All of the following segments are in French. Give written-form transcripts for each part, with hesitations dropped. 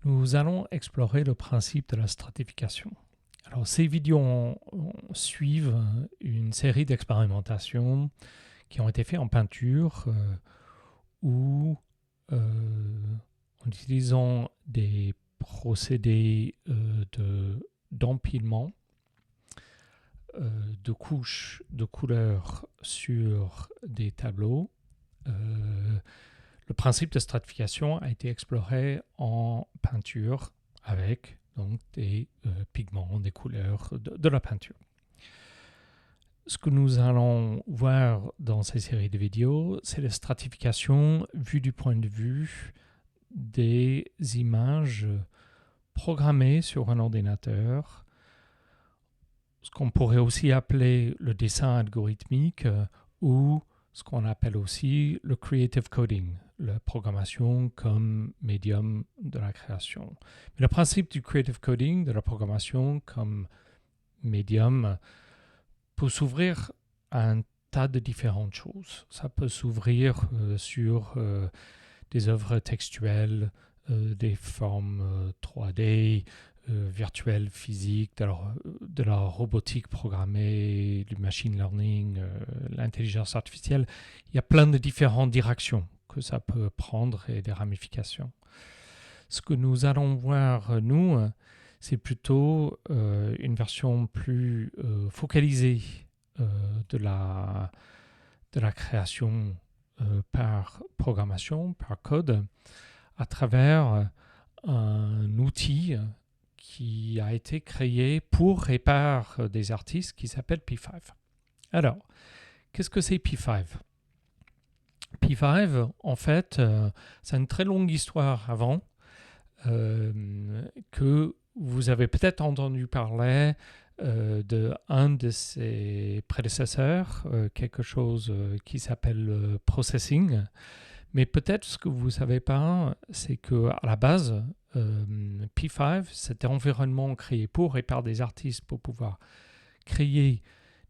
Nous allons explorer le principe de la stratification. Alors, ces vidéos suivent une série d'expérimentations qui ont été faites en peinture où, en utilisant des procédés d'empilement de couches de couleurs sur des tableaux, le principe de stratification a été exploré en peinture avec donc des pigments, des couleurs de la peinture. Ce que nous allons voir dans ces séries de vidéos, c'est la stratification vue du point de vue des images programmées sur un ordinateur, ce qu'on pourrait aussi appeler le dessin algorithmique ou ce qu'on appelle aussi le creative coding, la programmation comme médium de la création. Mais le principe du creative coding, de la programmation comme médium, peut s'ouvrir à un tas de différentes choses. Ça peut s'ouvrir sur des œuvres textuelles, des formes 3D, virtuelles, physiques, de la robotique programmée, du machine learning, l'intelligence artificielle. Il y a plein de différentes directions que ça peut prendre et des ramifications. Ce que nous allons voir, nous, c'est plutôt une version plus focalisée de la création par programmation, par code, à travers un outil qui a été créé pour et par des artistes qui s'appelle P5. Alors, qu'est-ce que c'est P5 ? P5, en fait, c'est une très longue histoire avant que vous avez peut-être entendu parler d'un de ses prédécesseurs, quelque chose qui s'appelle processing. Mais peut-être ce que vous ne savez pas, c'est qu'à la base, P5, cet environnement créé pour et par des artistes pour pouvoir créer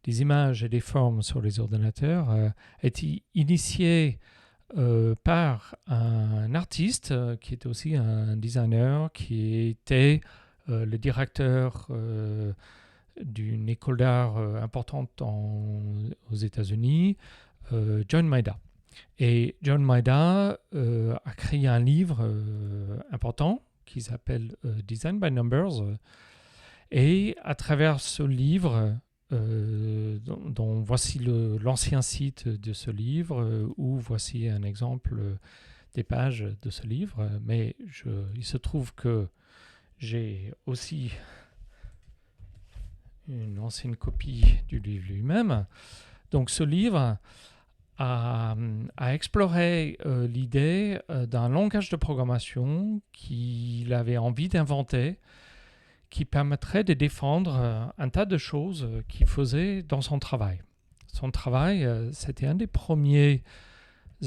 des images et des formes sur les ordinateurs, a été initié par un artiste qui était aussi un designer, qui était le directeur d'une école d'art importante aux États-Unis, John Maeda. Et John Maeda a créé un livre important qui s'appelle Design by Numbers. Et à travers ce livre, dont voici l'ancien site de ce livre, où voici un exemple des pages de ce livre. Mais il se trouve que j'ai aussi une ancienne copie du livre lui-même. Donc ce livre a exploré l'idée d'un langage de programmation qu'il avait envie d'inventer, qui permettrait de défendre un tas de choses qu'il faisait dans son travail. Son travail, c'était un des premiers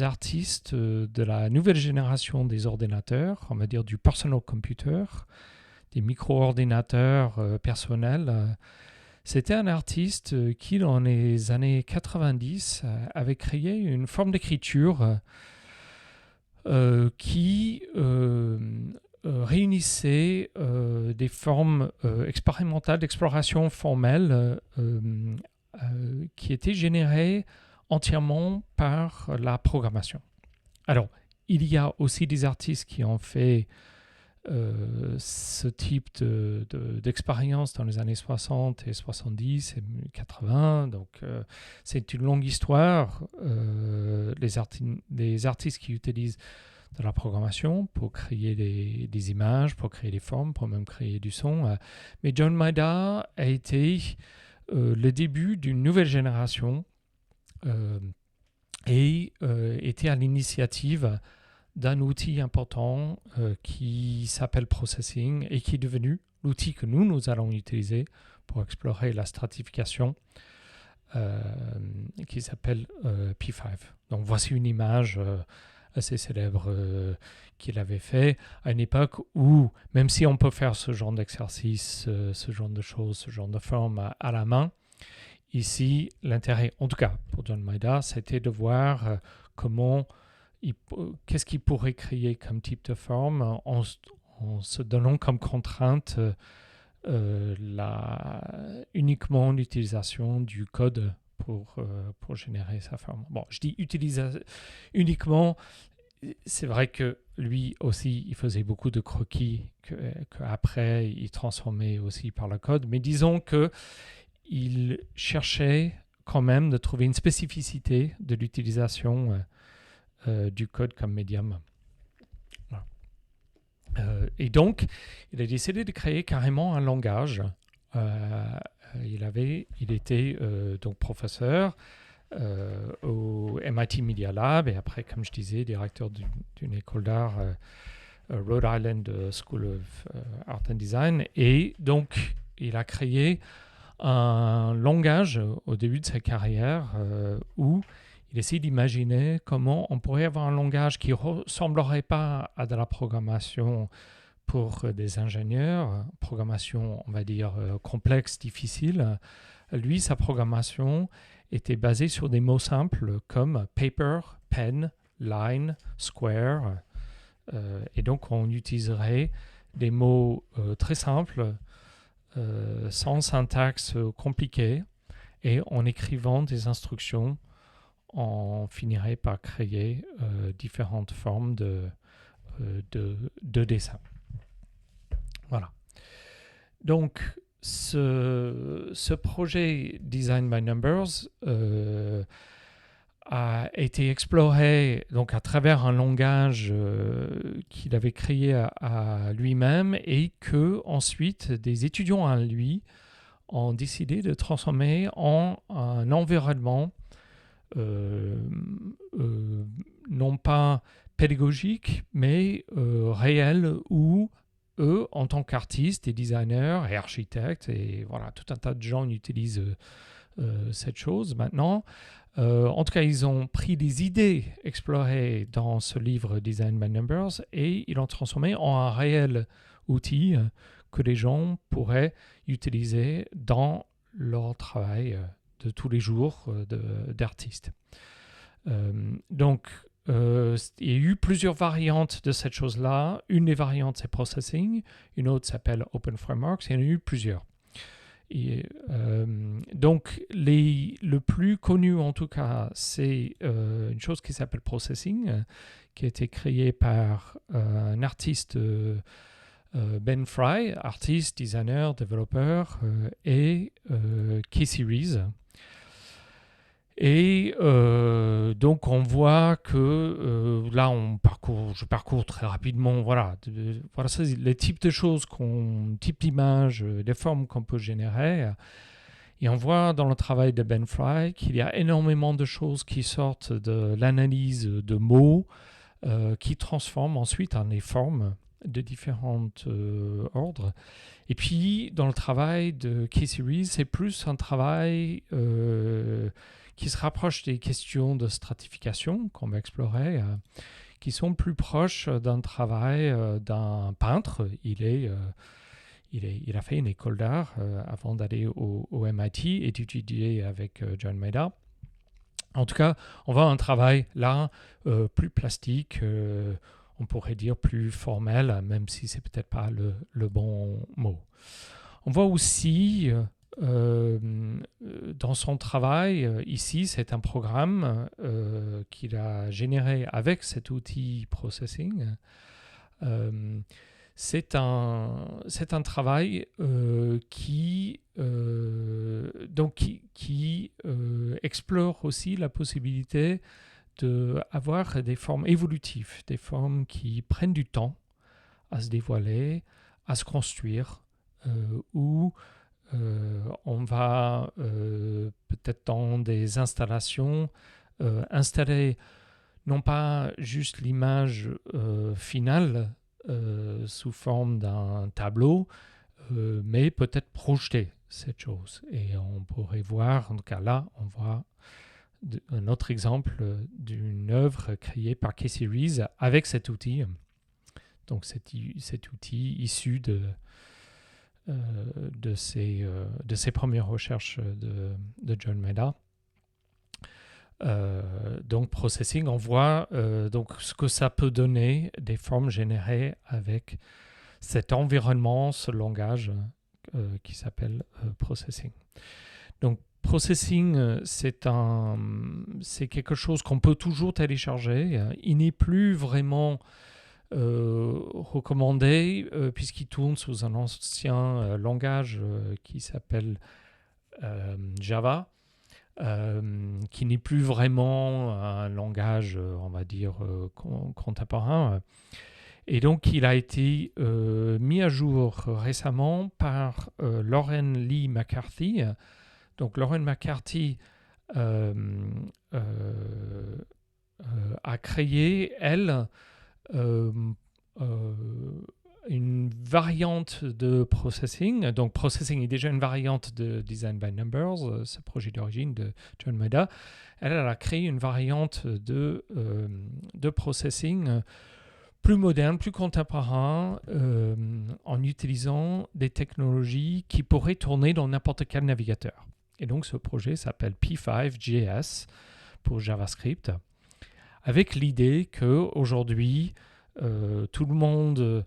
artistes de la nouvelle génération des ordinateurs, on va dire du personal computer, des micro-ordinateurs personnels. C'était un artiste qui, dans les années 90, avait créé une forme d'écriture qui réunissait des formes expérimentales d'exploration formelle qui étaient générées entièrement par la programmation. Alors, il y a aussi des artistes qui ont fait ce type d'expérience dans les années 60 et 70 et 80. Donc, c'est une longue histoire. Les artistes qui utilisent de la programmation pour créer des images, pour créer des formes, pour même créer du son. Mais John Maeda a été le début d'une nouvelle génération et était à l'initiative d'un outil important qui s'appelle Processing et qui est devenu l'outil que nous allons utiliser pour explorer la stratification qui s'appelle P5. Donc voici une image assez célèbre qu'il avait fait à une époque où, même si on peut faire ce genre d'exercice, ce genre de choses, ce genre de forme à la main, ici, l'intérêt, en tout cas pour John Maeda, c'était de voir qu'est-ce qu'il pourrait créer comme type de forme en en se donnant comme contrainte uniquement l'utilisation du code pour générer sa forme. Bon, je dis uniquement, c'est vrai que lui aussi, il faisait beaucoup de croquis qu'après, il transformait aussi par le code, mais disons qu'il cherchait quand même de trouver une spécificité de l'utilisation du code comme médium. Voilà. Et donc, il a décidé de créer carrément un langage. Il était donc professeur au MIT Media Lab et après, comme je disais, directeur d'une école d'art Rhode Island School of Art and Design. Et donc, il a créé un langage au début de sa carrière où il essaie d'imaginer comment on pourrait avoir un langage qui ne ressemblerait pas à de la programmation pour des ingénieurs, programmation, on va dire, complexe, difficile. Lui, sa programmation était basée sur des mots simples comme paper, pen, line, square. Et donc, on utiliserait des mots très simples, sans syntaxe compliquée, et en écrivant des instructions, on finirait par créer différentes formes de dessin. Voilà. Donc, ce projet Design by Numbers a été exploré donc à travers un langage qu'il avait créé à lui-même et que ensuite des étudiants à lui ont décidé de transformer en un environnement non pas pédagogique mais réel où eux, en tant qu'artistes et designers et architectes, et voilà, tout un tas de gens utilisent cette chose maintenant. En tout cas, ils ont pris des idées explorées dans ce livre Design by Numbers et ils l'ont transformé en un réel outil que les gens pourraient utiliser dans leur travail de tous les jours d'artistes. Donc, il y a eu plusieurs variantes de cette chose-là. Une des variantes, c'est Processing. Une autre s'appelle Open Frameworks. Il y en a eu plusieurs. Et, donc, le plus connu, en tout cas, c'est une chose qui s'appelle Processing, qui a été créée par un artiste, Ben Fry, artiste, designer, développeur, et K-Series. Et donc on voit que là je parcours très rapidement, voilà c'est les types de choses type d'images, des formes qu'on peut générer. Et on voit dans le travail de Ben Fry qu'il y a énormément de choses qui sortent de l'analyse de mots qui transforment ensuite en des formes de différents ordres. Et puis dans le travail de K-Series, c'est plus un travail qui se rapproche des questions de stratification qu'on va explorer, qui sont plus proches d'un travail d'un peintre. Il a fait une école d'art avant d'aller au MIT et d'étudier avec John Maeda. En tout cas, on voit un travail là plus plastique, on pourrait dire plus formel, même si c'est peut-être pas le bon mot. On voit aussi dans son travail, ici, c'est un programme qu'il a généré avec cet outil Processing. C'est un travail qui explore aussi la possibilité d'avoir des formes évolutives, des formes qui prennent du temps à se dévoiler, à se construire, ou on va peut-être dans des installations installer non pas juste l'image finale sous forme d'un tableau, mais peut-être projeter cette chose. Et on pourrait voir, en tout cas là, on voit un autre exemple d'une œuvre créée par K-Series avec cet outil. Donc cet outil issu de ses premières recherches de John Maeda. Donc Processing, on voit donc ce que ça peut donner des formes générées avec cet environnement, ce langage qui s'appelle processing. Donc, processing, c'est quelque chose qu'on peut toujours télécharger. Il n'est plus vraiment recommandé puisqu'il tourne sous un ancien langage qui s'appelle Java, qui n'est plus vraiment un langage, on va dire, contemporain. Et donc, il a été mis à jour récemment par Lauren Lee McCarthy. Donc, Lauren McCarthy a créé, elle, une variante de processing. Donc, processing est déjà une variante de Design by Numbers, ce projet d'origine de John Maeda. Elle a créé une variante de processing plus moderne, plus contemporain, en utilisant des technologies qui pourraient tourner dans n'importe quel navigateur. Et donc, ce projet s'appelle P5.js pour JavaScript, avec l'idée qu'aujourd'hui, tout le monde,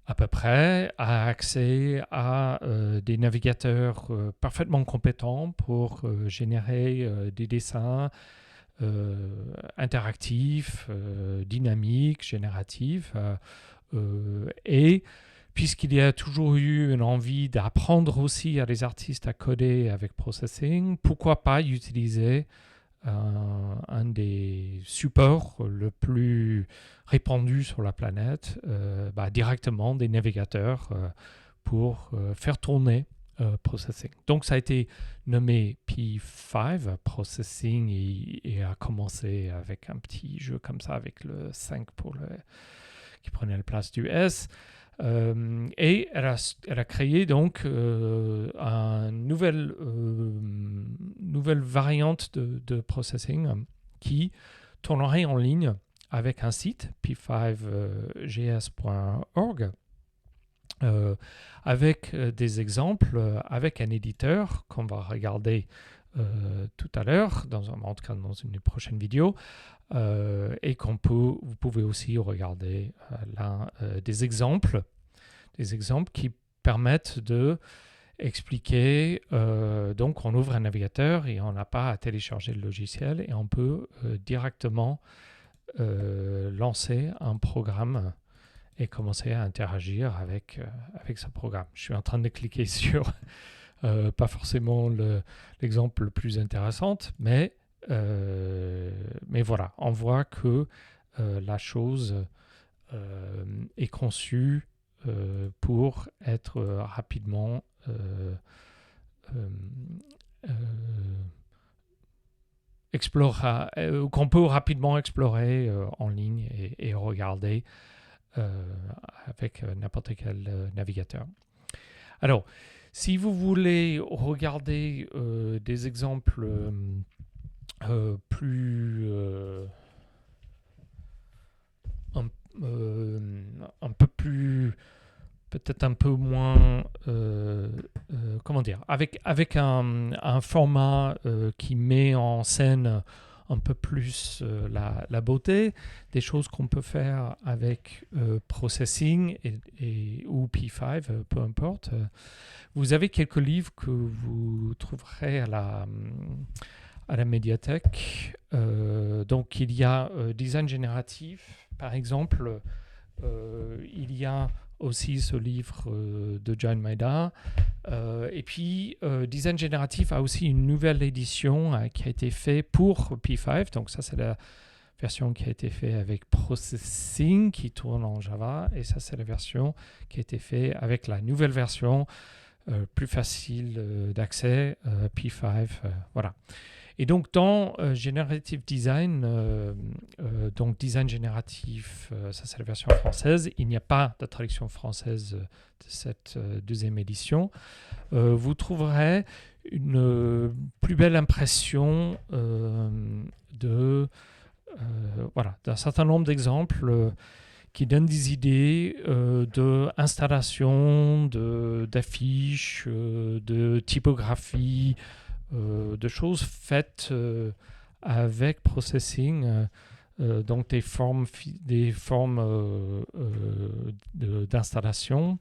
à peu près, a accès à des navigateurs parfaitement compétents pour générer des dessins interactifs, dynamiques, génératifs. Et puisqu'il y a toujours eu une envie d'apprendre aussi à les artistes à coder avec processing, pourquoi pas utiliser un des supports le plus répandu sur la planète, directement des navigateurs pour faire tourner processing. Donc ça a été nommé P5 processing et a commencé avec un petit jeu comme ça avec le 5 qui prenait la place du S. Et elle a créé donc une nouvelle variante de processing qui tournerait en ligne avec un site, p5gs.org, avec des exemples, avec un éditeur qu'on va regarder tout à l'heure, dans une prochaine vidéo, et vous pouvez aussi regarder là des exemples qui permettent de expliquer, donc on ouvre un navigateur et on n'a pas à télécharger le logiciel et on peut directement lancer un programme et commencer à interagir avec ce programme. Je suis en train de cliquer sur pas forcément l'exemple le plus intéressant, mais voilà, on voit que la chose est conçue pour être rapidement qu'on peut rapidement explorer en ligne et regarder avec n'importe quel navigateur. Alors, si vous voulez regarder des exemples plus un peu plus, peut-être un peu moins, comment dire, avec un format qui met en scène un peu plus la beauté, des choses qu'on peut faire avec processing ou P5, peu importe. Vous avez quelques livres que vous trouverez à la médiathèque. Donc il y a Design génératif, par exemple. Il y a aussi ce livre de John Maeda. Et puis, Design génératif a aussi une nouvelle édition qui a été faite pour P5. Donc ça, c'est la version qui a été faite avec Processing, qui tourne en Java. Et ça, c'est la version qui a été faite avec la nouvelle version, plus facile d'accès, P5. Voilà. Et donc, dans Generative Design, donc Design génératif, ça c'est la version française. Il n'y a pas de traduction française de cette deuxième édition. Vous trouverez une plus belle impression d'un certain nombre d'exemples qui donnent des idées d'installation, d'affiches, de typographie, de choses faites avec processing, donc des formes d'installation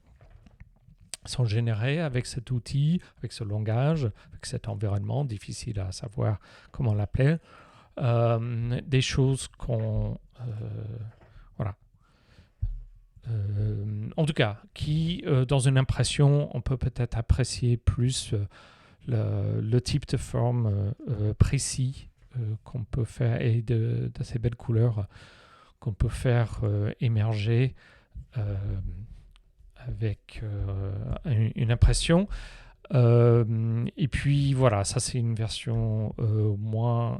sont générés avec cet outil, avec ce langage, avec cet environnement, difficile à savoir comment l'appeler. Des choses qu'on... voilà. En tout cas, qui, dans une impression, on peut peut-être apprécier plus le type de forme précis qu'on peut faire et de ces belles couleurs qu'on peut faire émerger avec une impression. Et puis voilà, ça c'est une version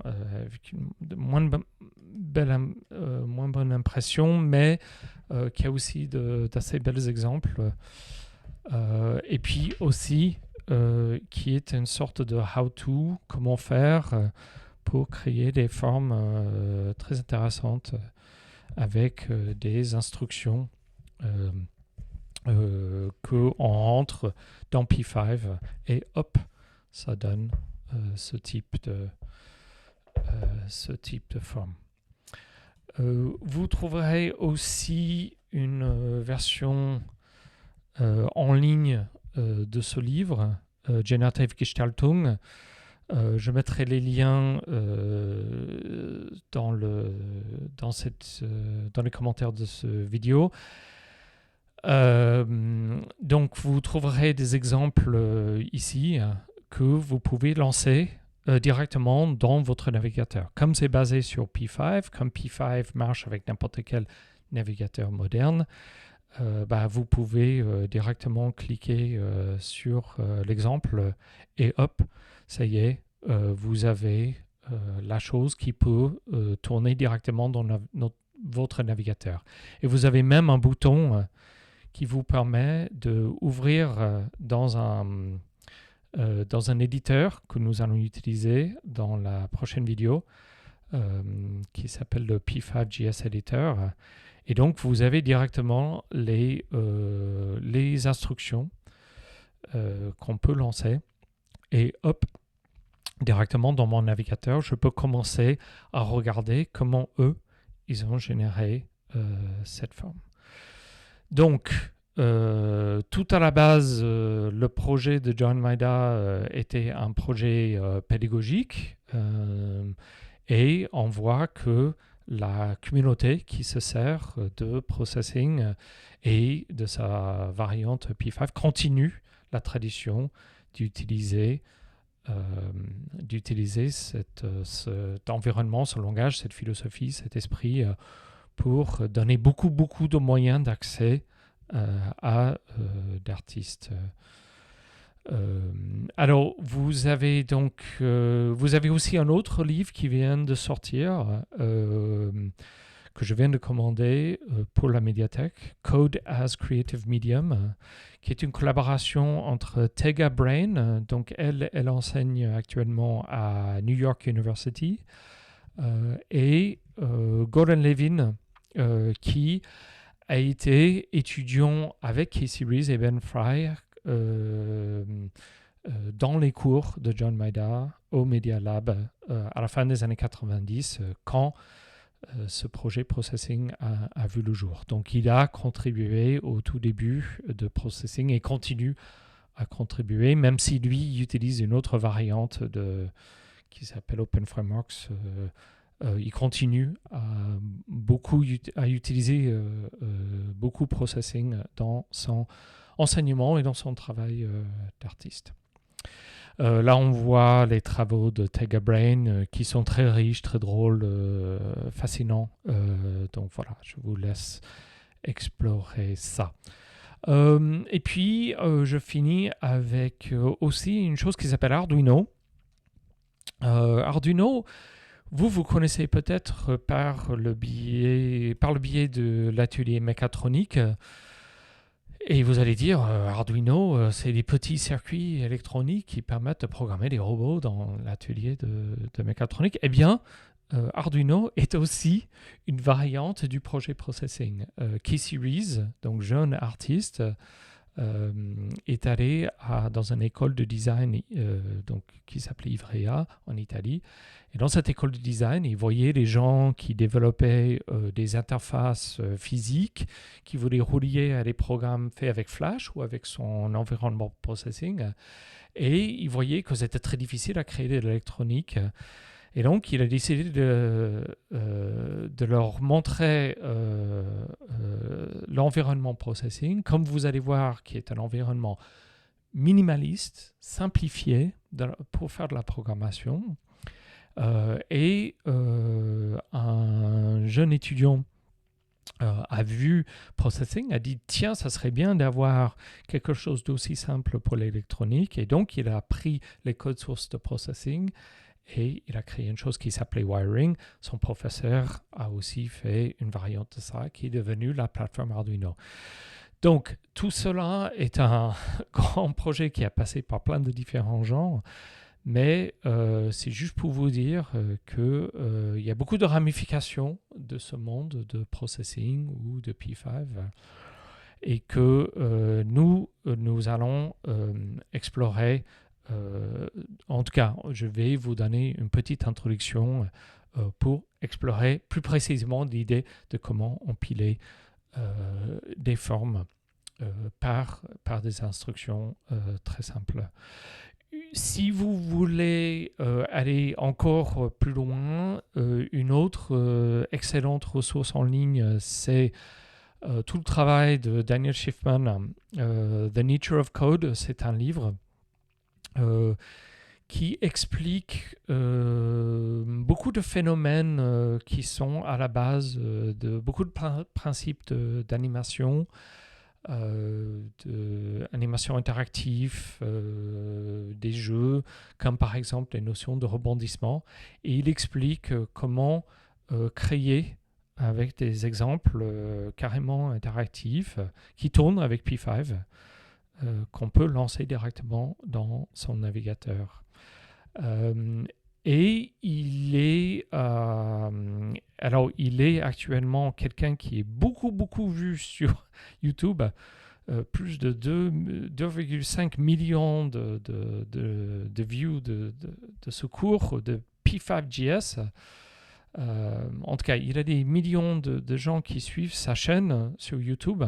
avec une moins bonne impression, mais qui a aussi d'assez belles exemples. Et puis aussi qui est une sorte de how-to, comment faire pour créer des formes très intéressantes avec des instructions qu'on rentre dans P5 et hop, ça donne ce type de forme. Vous trouverez aussi une version en ligne de ce livre, Generative Gestaltung. Je mettrai les liens dans les commentaires de cette vidéo. Donc vous trouverez des exemples ici que vous pouvez lancer directement dans votre navigateur. Comme c'est basé sur P5, comme P5 marche avec n'importe quel navigateur moderne, vous pouvez directement cliquer sur l'exemple et hop, ça y est, vous avez la chose qui peut tourner directement dans votre navigateur. Et vous avez même un bouton qui vous permet d'ouvrir dans un éditeur que nous allons utiliser dans la prochaine vidéo, qui s'appelle le P5JS Editor. Et donc, vous avez directement les instructions qu'on peut lancer. Et hop, directement dans mon navigateur, je peux commencer à regarder comment eux, ils ont généré cette forme. Donc, tout à la base, le projet de John Maeda était un projet pédagogique et on voit que la communauté qui se sert de processing et de sa variante P5 continue la tradition d'utiliser cet environnement, ce langage, cette philosophie, cet esprit pour donner beaucoup de moyens d'accès à d'artistes. Alors, vous avez aussi un autre livre qui vient de sortir, que je viens de commander pour la médiathèque, Code as Creative Medium, qui est une collaboration entre Tega Brain, donc elle enseigne actuellement à New York University, et Gordon Levin, qui a été étudiant avec Casey Rees et Ben Fry dans les cours de John Maeda au Media Lab à la fin des années 90, quand ce projet Processing a vu le jour. Donc il a contribué au tout début de Processing et continue à contribuer, même si lui utilise une autre variante qui s'appelle Open Frameworks. Il continue à utiliser beaucoup Processing dans son enseignement et dans son travail d'artiste. Là, on voit les travaux de Tega Brain qui sont très riches, très drôles, fascinants. Donc voilà, je vous laisse explorer ça. Et puis, je finis avec aussi une chose qui s'appelle Arduino. Arduino, vous connaissez peut-être par le biais de l'atelier mécatronique. Et vous allez dire, Arduino, c'est des petits circuits électroniques qui permettent de programmer des robots dans l'atelier de mécatronique. Eh bien, Arduino est aussi une variante du projet Processing. Casey Rees, donc jeune artiste, est allé dans une école de design qui s'appelait Ivrea en Italie. Et dans cette école de design, il voyait les gens qui développaient des interfaces physiques, qui voulaient relier à des programmes faits avec Flash ou avec son environnement processing. Et il voyait que c'était très difficile à créer de l'électronique. Et donc, il a décidé de leur montrer l'environnement processing, comme vous allez voir, qui est un environnement minimaliste, simplifié pour faire de la programmation. Et un jeune étudiant a vu processing, a dit tiens, ça serait bien d'avoir quelque chose d'aussi simple pour l'électronique. Et donc, il a pris les codes sources de processing et il a créé une chose qui s'appelait Wiring. Son professeur a aussi fait une variante de ça qui est devenue la plateforme Arduino. Donc, tout cela est un grand projet qui a passé par plein de différents genres, mais c'est juste pour vous dire qu'il y a beaucoup de ramifications de ce monde de processing ou de P5 et que nous allons explorer. En tout cas, je vais vous donner une petite introduction pour explorer plus précisément l'idée de comment empiler des formes par des instructions très simples. Si vous voulez aller encore plus loin, une autre excellente ressource en ligne, c'est tout le travail de Daniel Schiffman, The Nature of Code. C'est un livre qui explique beaucoup de phénomènes qui sont à la base de beaucoup de principes d'animation, d'animation interactive, des jeux, comme par exemple les notions de rebondissement. Et il explique comment créer avec des exemples carrément interactifs qui tournent avec P5, qu'on peut lancer directement dans son navigateur. Et il est actuellement quelqu'un qui est beaucoup vu sur YouTube, plus de 2,5 millions de views de ce cours de P5JS. En tout cas, il a des millions de gens qui suivent sa chaîne sur YouTube.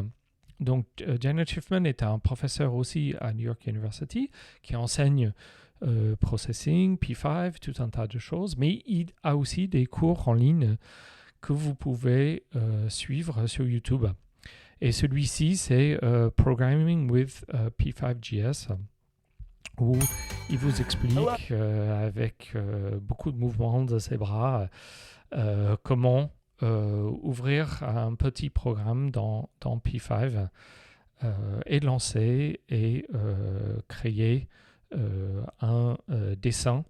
Donc, Daniel Schiffman est un professeur aussi à New York University qui enseigne processing, P5, tout un tas de choses, mais il a aussi des cours en ligne que vous pouvez suivre sur YouTube. Et celui-ci, c'est Programming with P5JS, où il vous explique avec beaucoup de mouvements de ses bras comment ouvrir un petit programme dans P5 et lancer et créer un dessin,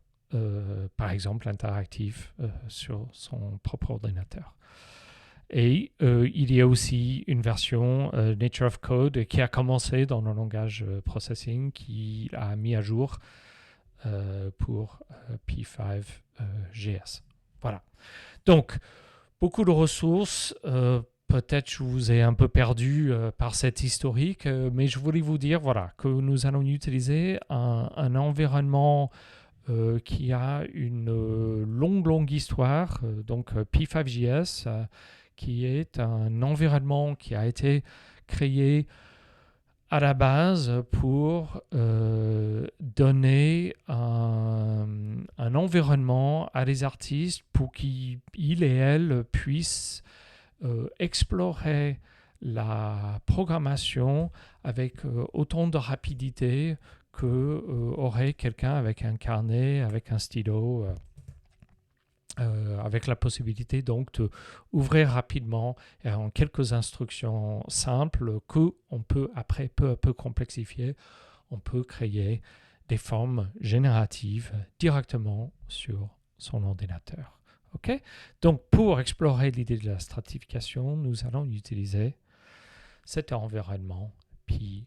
par exemple interactif, sur son propre ordinateur. Et il y a aussi une version Nature of Code qui a commencé dans le langage processing, qui a mis à jour pour P5JS. Voilà. Donc, beaucoup de ressources. Peut-être je vous ai un peu perdu par cette historique, mais je voulais vous dire que nous allons utiliser un environnement qui a une longue histoire, donc P5JS, qui est un environnement qui a été créé à la base pour donner un environnement à des artistes pour qu'ils et elles puissent explorer la programmation avec autant de rapidité que aurait quelqu'un avec un carnet, avec un stylo, avec la possibilité donc d'ouvrir rapidement en quelques instructions simples qu'on peut après peu à peu complexifier. On peut créer des formes génératives directement sur son ordinateur. Okay? Donc, pour explorer l'idée de la stratification, nous allons utiliser cet environnement P5.